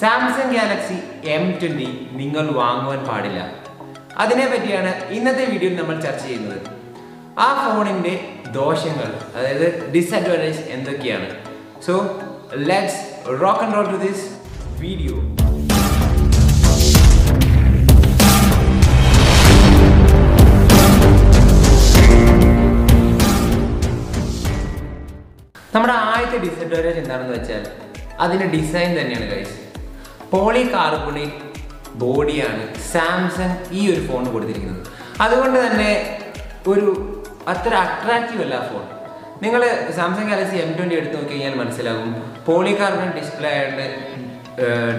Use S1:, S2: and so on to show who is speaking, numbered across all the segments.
S1: Samsung Galaxy M20 നിങ്ങൾ വാങ്ങുവാൻ പാടില്ല. അതിനെ പറ്റിയാണ് ഇന്നത്തെ വീഡിയോയിൽ നമ്മൾ ചർച്ച ചെയ്യുന്നത്. ആ ഫോണിന്റെ ദോഷങ്ങൾ, അതായത് ഡിസഡ്വാൻറ്റേജ് എന്തൊക്കെയാണ്? So let's rock and roll to this video. നമ്മുടെ ആദ്യത്തെ ഡിസഡ്വാൻറ്റേജ് എന്താണെന്ന് വെച്ചാൽ അതിന്റെ ഡിസൈൻ തന്നെയാണ് ഗൈസ്. പോളികാർബണേറ്റ് ബോഡിയാണ് സാംസങ് ഈ ഒരു ഫോൺ കൊടുത്തിരിക്കുന്നത്. അതുകൊണ്ട് തന്നെ ഒരു അത്ര അട്രാക്റ്റീവ് അല്ല ഫോൺ. നിങ്ങൾ സാംസങ് ഗാലക്സി M20 എടുത്ത് നോക്കി കഴിഞ്ഞാൽ മനസ്സിലാകും, പോളികാർബണേറ്റ്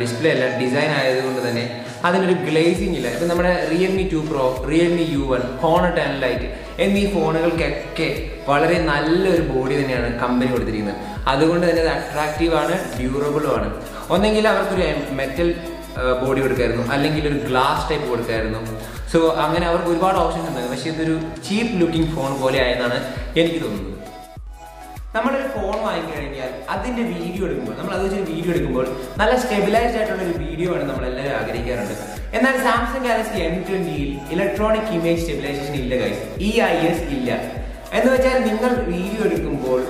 S1: ഡിസ്പ്ലേ അല്ല, ഡിസൈൻ ആയതുകൊണ്ട് തന്നെ അതിനൊരു ഗ്ലേസിംഗ് ഇല്ല. ഇപ്പം നമ്മുടെ Realme 2 Pro, Realme U1, Honor 10 Lite എന്നീ ഫോണുകൾക്കൊക്കെ വളരെ നല്ലൊരു ബോഡി തന്നെയാണ് കമ്പനി കൊടുത്തിരിക്കുന്നത്. അതുകൊണ്ട് തന്നെ അത് അട്രാക്റ്റീവ് ആണ്, ഡ്യൂറബിളും ആണ്. ഒന്നെങ്കിൽ അവർക്കൊരു മെറ്റൽ ബോഡി കൊടുക്കായിരുന്നു, അല്ലെങ്കിൽ ഒരു ഗ്ലാസ് ടൈപ്പ് കൊടുക്കായിരുന്നു. സോ അങ്ങനെ അവർക്ക് ഒരുപാട് ഓപ്ഷൻസ് ഉണ്ടായിരുന്നു. പക്ഷേ ഇതൊരു ചീപ്പ് ലുക്കിംഗ് ഫോൺ പോലെ ആയെന്നാണ് എനിക്ക് തോന്നുന്നത്. നമ്മളൊരു ഫോൺ വാങ്ങിക്കഴിഞ്ഞാൽ അതിൻ്റെ വീഡിയോ എടുക്കുമ്പോൾ, നമ്മൾ അത് വെച്ചൊരു വീഡിയോ എടുക്കുമ്പോൾ നല്ല സ്റ്റെബിലൈസ്ഡ് ആയിട്ടുള്ള ഒരു വീഡിയോ ആണ് നമ്മളെല്ലാവരും ആഗ്രഹിക്കാറുണ്ട്. എന്നാൽ സാംസങ് ഗാലക്സി M20യിൽ ഇലക്ട്രോണിക് ഇമേജ് സ്റ്റെബിലൈസേഷൻ ഇല്ല ഗൈസ്, EIS ഇല്ല. എന്ന് വെച്ചാൽ നിങ്ങൾ വീഡിയോ എടുക്കുമ്പോൾ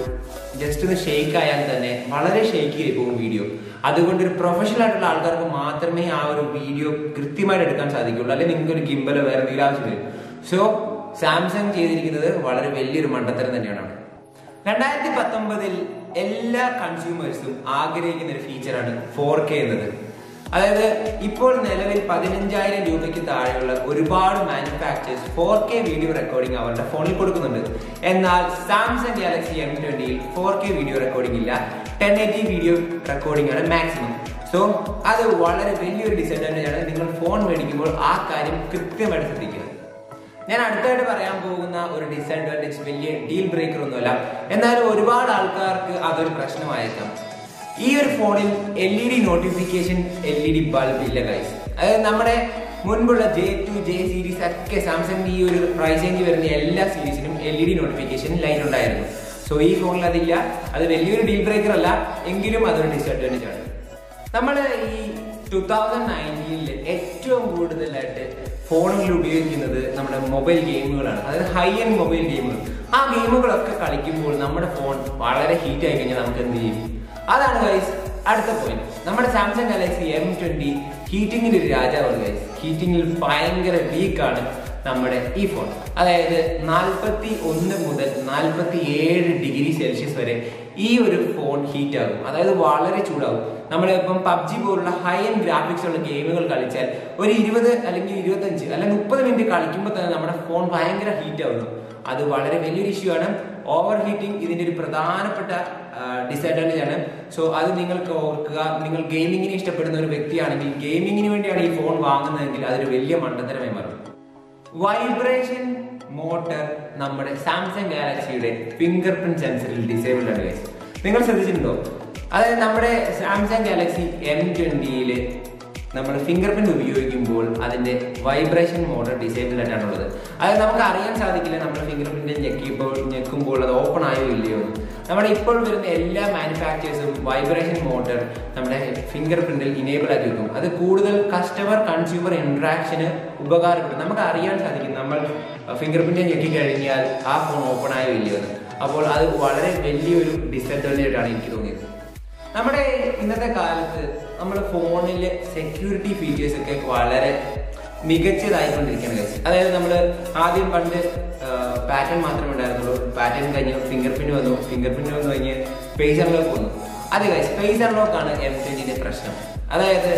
S1: ജസ്റ്റ് ഒന്ന് ഷെയ്ക്ക് ആയാൽ തന്നെ വളരെ ഷെയ്ക്ക് ആയി പോകും വീഡിയോ. അതുകൊണ്ട് ഒരു പ്രൊഫഷണൽ ആയിട്ടുള്ള ആൾക്കാർക്ക് മാത്രമേ ആ ഒരു വീഡിയോ കൃത്യമായിട്ട് എടുക്കാൻ സാധിക്കുള്ളൂ, അല്ലെങ്കിൽ നിങ്ങൾക്ക് ഒരു ഗിംബലോ വേറെ എന്തെങ്കിലും ആവശ്യം വരും. സോ സാംസങ് ചെയ്തിരിക്കുന്നത് വളരെ വലിയൊരു മണ്ടത്തരം തന്നെയാണ്. 2019 എല്ലാ കൺസ്യൂമേഴ്സും ആഗ്രഹിക്കുന്ന ഒരു ഫീച്ചറാണ് 4K എന്നത്. അതായത് ഇപ്പോൾ നിലവിൽ 15,000 രൂപയ്ക്ക് താഴെയുള്ള ഒരുപാട് മാനുഫാക്ചേഴ്സ് 4K വീഡിയോ റെക്കോർഡിംഗ് അവരുടെ ഫോണിൽ കൊടുക്കുന്നുണ്ട്. എന്നാൽ സാംസങ് ഗാലക്സി M20യിൽ 4K വീഡിയോ റെക്കോർഡിംഗ് ഇല്ല, 1080 വീഡിയോ റെക്കോർഡിംഗ് ആണ് മാക്സിമം. സോ അത് വളരെ വലിയൊരു ഡിസഡ്വാൻറ്റേജ് ആണ്. നിങ്ങൾ ഫോൺ മേടിക്കുമ്പോൾ ആ കാര്യം കൃത്യമായിട്ട് ശ്രദ്ധിക്കുക. ഞാൻ അടുത്തായിട്ട് പറയാൻ പോകുന്ന ഒരു ഡിസഡ്വാൻറ്റേജ് വലിയ ഡീൽ ബ്രേക്കർ ഒന്നുമല്ല, എന്നാലും ഒരുപാട് ആൾക്കാർക്ക് അതൊരു പ്രശ്നമായേക്കാം. ഈ ഒരു ഫോണിൽ LED നോട്ടിഫിക്കേഷൻ, LED ബൾബ് ഇല്ല ഗൈസ്. അതായത് നമ്മുടെ മുൻപുള്ള J2, J സീരീസ് ഒക്കെ സാംസങ്ങിന്റെ ഈ ഒരു പ്രൈസ് റേഞ്ച് വരുന്ന എല്ലാ സീരീസിനും LED നോട്ടിഫിക്കേഷൻ ലൈറ്റ് ഉണ്ടായിരുന്നു. സോ ഈ ഫോണിൽ അതില്ല. അത് വലിയൊരു ഡീൽ ബ്രേക്കർ അല്ല, എങ്കിലും അതൊരു ഡിസഡ്വാൻറ്റേജ് ആണ്. നമ്മൾ ഈ 2019 ഏറ്റവും കൂടുതലായിട്ട് ഫോണുകളിൽ ഉപയോഗിക്കുന്നത് നമ്മുടെ മൊബൈൽ ഗെയിമുകളാണ്, അതായത് ഹൈ എൻഡ് മൊബൈൽ ഗെയിമുകൾ. ആ ഗെയിമുകളൊക്കെ കളിക്കുമ്പോൾ നമ്മുടെ ഫോൺ വളരെ ഹീറ്റ് ആയി കഴിഞ്ഞാൽ നമുക്ക് എന്ത് ചെയ്യും? അതാണ് ഗൈസ് അടുത്ത പോയിന്റ്. നമ്മുടെ സാംസങ് ഗാലക്സി M20 ഹീറ്റിംഗിന്റെ ഒരു രാജാവാണ് ഗൈസ്. ഹീറ്റിംഗിൽ ഭയങ്കര വീക്കാണ് നമ്മുടെ ഈ ഫോൺ. അതായത് 41 മുതൽ 47 ഡിഗ്രി സെൽഷ്യസ് വരെ ഈ ഒരു ഫോൺ ഹീറ്റ് ആകും, അതായത് വളരെ ചൂടാകും. നമ്മളിപ്പം PUBG പോലുള്ള ഹൈ എൻഡ് ഗ്രാഫിക്സ് ഉള്ള ഗെയിമുകൾ കളിച്ചാൽ ഒരു 20 അല്ലെങ്കിൽ 25 അല്ലെങ്കിൽ 30 മിനിറ്റ് കളിക്കുമ്പോൾ തന്നെ നമ്മുടെ ഫോൺ ഭയങ്കര ഹീറ്റ് ആവുന്നു. അത് വളരെ വലിയൊരു ഇഷ്യൂ ആണ്. ഓവർ ഹീറ്റിംഗ് ഇതിന്റെ ഒരു പ്രധാനപ്പെട്ട ഡിസഡ്വാൻറ്റേജ് ആണ്. സോ അത് നിങ്ങൾക്ക് ഓർക്കുക. നിങ്ങൾ ഗെയിമിങ്ങിനെ ഇഷ്ടപ്പെടുന്ന ഒരു വ്യക്തിയാണെങ്കിൽ, ഗെയിമിങ്ങിന് വേണ്ടിയാണ് ഈ ഫോൺ വാങ്ങുന്നതെങ്കിൽ അതൊരു വലിയ മണ്ടത്തരമായി മാറും. വൈബ്രേഷൻ മോട്ടർ നമ്മുടെ സാംസങ് ഗാലക്സിയുടെ ഫിംഗർ പ്രിന്റ് സെൻസറിൽ ഡിസേബിൾഡ് ആണ് ഗൈസ്. നിങ്ങൾ ശ്രദ്ധിച്ചിട്ടുണ്ടോ? അതായത് നമ്മുടെ സാംസങ് ഗാലക്സി M20യിൽ നമ്മൾ ഫിംഗർ പ്രിന്റ് ഉപയോഗിക്കുമ്പോൾ അതിന്റെ വൈബ്രേഷൻ മോഡ് ഡിസേബിൾ ആയിട്ടാണുള്ളത്. അതായത് നമുക്ക് അറിയാൻ സാധിക്കില്ല നമ്മൾ ഫിംഗർ പ്രിന്റ് ഞെക്കുമ്പോൾ അത് ഓപ്പൺ ആയോ ഇല്ലയോ. നമ്മുടെ ഇപ്പോൾ വരുന്ന എല്ലാ മാനുഫാക്ചേഴ്സും വൈബ്രേഷൻ മോട്ടർ നമ്മുടെ ഫിംഗർ പ്രിന്റിൽ ഇനേബിൾ ആക്കി വെക്കും. അത് കൂടുതൽ കൺസ്യൂമർ ഇന്ററാക്ഷന് ഉപകാരപ്പെടും. നമുക്ക് അറിയാൻ സാധിക്കും നമ്മൾ ഫിംഗർ പ്രിന്റ് ഞെക്കി കഴിഞ്ഞാൽ ആ ഫോൺ ഓപ്പൺ ആയോ ഇല്ലയോ എന്ന്. അപ്പോൾ അത് വളരെ വലിയൊരു ഡിസഡ്വാൻറ്റേജ് ആണ് എനിക്ക് തോന്നിയത്. നമ്മുടെ ഇന്നത്തെ കാലത്ത് നമ്മുടെ ഫോണിലെ സെക്യൂരിറ്റി ഫീച്ചേഴ്സ് ഒക്കെ വളരെ മികച്ചതായിക്കൊണ്ടിരിക്കുകയാണ് ഗൈസ്. അതായത് നമ്മൾ ആദ്യം പണ്ട് പാറ്റേൺ മാത്രമേ ഉണ്ടായിരുന്നുള്ളൂ. പാറ്റേൺ കഴിഞ്ഞ് ഫിംഗർ പ്രിന്റ് വന്നു, ഫിംഗർ പ്രിന്റ് വന്നു കഴിഞ്ഞ് ഫേസ് അൺലോക്ക് വന്നു. അതെ ഗൈസ്, ഫേസ് അൺലോക്ക് ആണ് M20ന്റെ പ്രശ്നം. അതായത്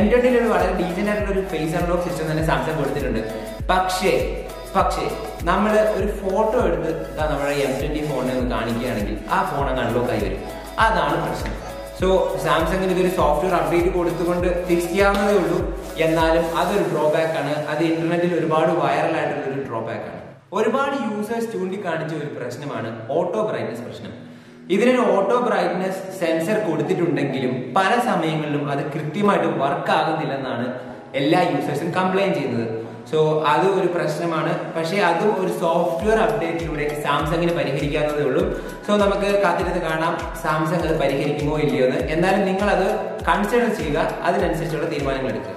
S1: M20യിൽ ഒരു വളരെ ഡീസൻ്റ് ആയിട്ടുള്ള ഒരു ഫേസ് അൺലോക്ക് സിസ്റ്റം തന്നെ സാംസങ് കൊടുത്തിട്ടുണ്ട്. പക്ഷേ നമ്മൾ ഒരു ഫോട്ടോ എടുത്ത് നമ്മുടെ M20 ഫോണിനെ ഒന്ന് കാണിക്കുകയാണെങ്കിൽ ആ ഫോൺ അങ്ങ് അൺലോക്ക് ആയി വരും. അതാണ് പ്രശ്നം. സോ സാംസങ്ങിന് ഇതൊരു സോഫ്റ്റ്വെയർ അപ്ഡേറ്റ് കൊടുത്തുകൊണ്ട് ഫിക്സ് ചെയ്യാവുന്നതേ ഉള്ളൂ. എന്നാലും അതൊരു ഡ്രോബാക്ക് ആണ്. അത് ഇന്റർനെറ്റിൽ ഒരുപാട് വൈറലായിട്ടുള്ള ഒരു ഡ്രോബാക്ക് ആണ്. ഒരുപാട് യൂസേഴ്സ് ചൂണ്ടിക്കാണിച്ച ഒരു പ്രശ്നമാണ് ഓട്ടോ ബ്രൈറ്റ്നസ് പ്രശ്നം. ഇതിനൊരു ഓട്ടോ ബ്രൈറ്റ്നസ് സെൻസർ കൊടുത്തിട്ടുണ്ടെങ്കിലും പല സമയങ്ങളിലും അത് കൃത്യമായിട്ട് വർക്ക് ആകുന്നില്ലെന്നാണ് എല്ലാ യൂസേഴ്സും കംപ്ലൈന്റ് ചെയ്യുന്നത്. സോ അത് ഒരു പ്രശ്നമാണ്. പക്ഷേ അതും ഒരു സോഫ്റ്റ്വെയർ അപ്ഡേറ്റിലൂടെ സാംസങ്ങിന് പരിഹരിക്കാവുന്നതേ ഉള്ളൂ. സോ നമുക്ക് കാത്തിരുന്ന് കാണാം സാംസങ് അത് പരിഹരിക്കുമോ ഇല്ലയോ എന്ന്. എന്നാലും നിങ്ങൾ അത് കൺസിഡർ ചെയ്യുക, അതിനനുസരിച്ചുള്ള തീരുമാനങ്ങൾ എടുക്കുക.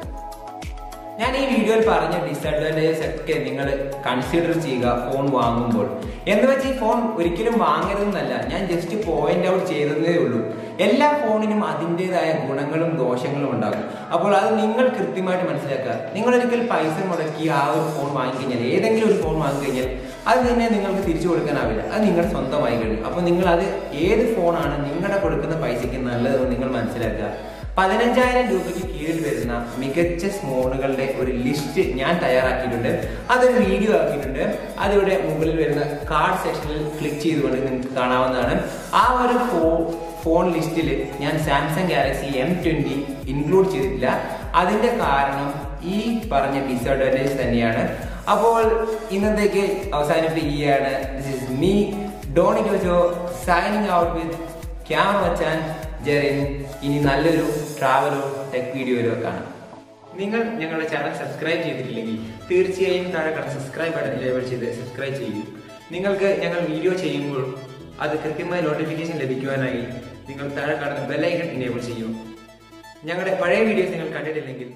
S1: ഞാൻ ഈ വീഡിയോയിൽ പറഞ്ഞ ഡിസഡ്വാൻറ്റേജസ് ഒക്കെ നിങ്ങൾ കൺസിഡർ ചെയ്യുക ഫോൺ വാങ്ങുമ്പോൾ. എന്ന് വെച്ച് ഈ ഫോൺ ഒരിക്കലും വാങ്ങരുതെന്നല്ല, ഞാൻ ജസ്റ്റ് പോയിന്റ് ഔട്ട് ചെയ്തതേ ഉള്ളൂ. എല്ലാ ഫോണിനും അതിൻ്റെതായ ഗുണങ്ങളും ദോഷങ്ങളും ഉണ്ടാകും. അപ്പോൾ അത് നിങ്ങൾ കൃത്യമായിട്ട് മനസ്സിലാക്കുക. നിങ്ങൾ ഒരിക്കൽ പൈസ മുടക്കി ആ ഒരു ഫോൺ വാങ്ങിക്കഴിഞ്ഞാൽ, ഏതെങ്കിലും ഒരു ഫോൺ വാങ്ങിക്കഴിഞ്ഞാൽ അത് തന്നെ നിങ്ങൾക്ക് തിരിച്ചു കൊടുക്കാനാവില്ല. അത് നിങ്ങളുടെ സ്വന്തമായി കഴിഞ്ഞു. അപ്പോൾ നിങ്ങൾ അത് ഏത് ഫോണാണ് നിങ്ങളുടെ കൊടുക്കുന്ന പൈസയ്ക്ക് നല്ലതെന്ന് നിങ്ങൾ മനസ്സിലാക്കുക. 15,000 രൂപയ്ക്ക് കീഴിൽ വരുന്ന മികച്ച ഫോണുകളുടെ ഒരു ലിസ്റ്റ് ഞാൻ തയ്യാറാക്കിയിട്ടുണ്ട്. അതൊരു വീഡിയോ ആക്കിയിട്ടുണ്ട്. അതിവിടെ മുകളിൽ വരുന്ന കാർഡ് സെക്ഷനിൽ ക്ലിക്ക് ചെയ്തുകൊണ്ട് നിങ്ങൾക്ക് കാണാവുന്നതാണ്. ആ ഒരു ഫോൺ ലിസ്റ്റിൽ ഞാൻ സാംസങ് ഗാലക്സി M20 ഇൻക്ലൂഡ് ചെയ്തിട്ടില്ല. അതിന്റെ കാരണം ഈ പറഞ്ഞ ഡിസഡ്വാൻറ്റേജ് തന്നെയാണ്. അപ്പോൾ ഇന്നത്തേക്ക് അവസാനിപ്പിക്കുകയാണ്. This is me Doni Jojo signing out with camera മച്ചാൻ ജെറിൻ. ഇനി നല്ലൊരു ട്രാവലോ ടെക് വീഡിയോയിലോ കാണാം. നിങ്ങൾ ഞങ്ങളുടെ ചാനൽ സബ്സ്ക്രൈബ് ചെയ്തിട്ടില്ലെങ്കിൽ തീർച്ചയായും താഴെ കാണുന്ന സബ്സ്ക്രൈബ് ബട്ടൺ എനേബിൾ ചെയ്ത് സബ്സ്ക്രൈബ് ചെയ്യൂ. നിങ്ങൾക്ക് ഞങ്ങൾ വീഡിയോ ചെയ്യുമ്പോൾ അത് കൃത്യമായ നോട്ടിഫിക്കേഷൻ ലഭിക്കുവാനായി നിങ്ങൾ താഴെ കാണുന്ന ബെൽ ഐക്കൺ എനേബിൾ ചെയ്യൂ. ഞങ്ങളുടെ പഴയ വീഡിയോസ് നിങ്ങൾ കണ്ടിട്ടില്ലെങ്കിൽ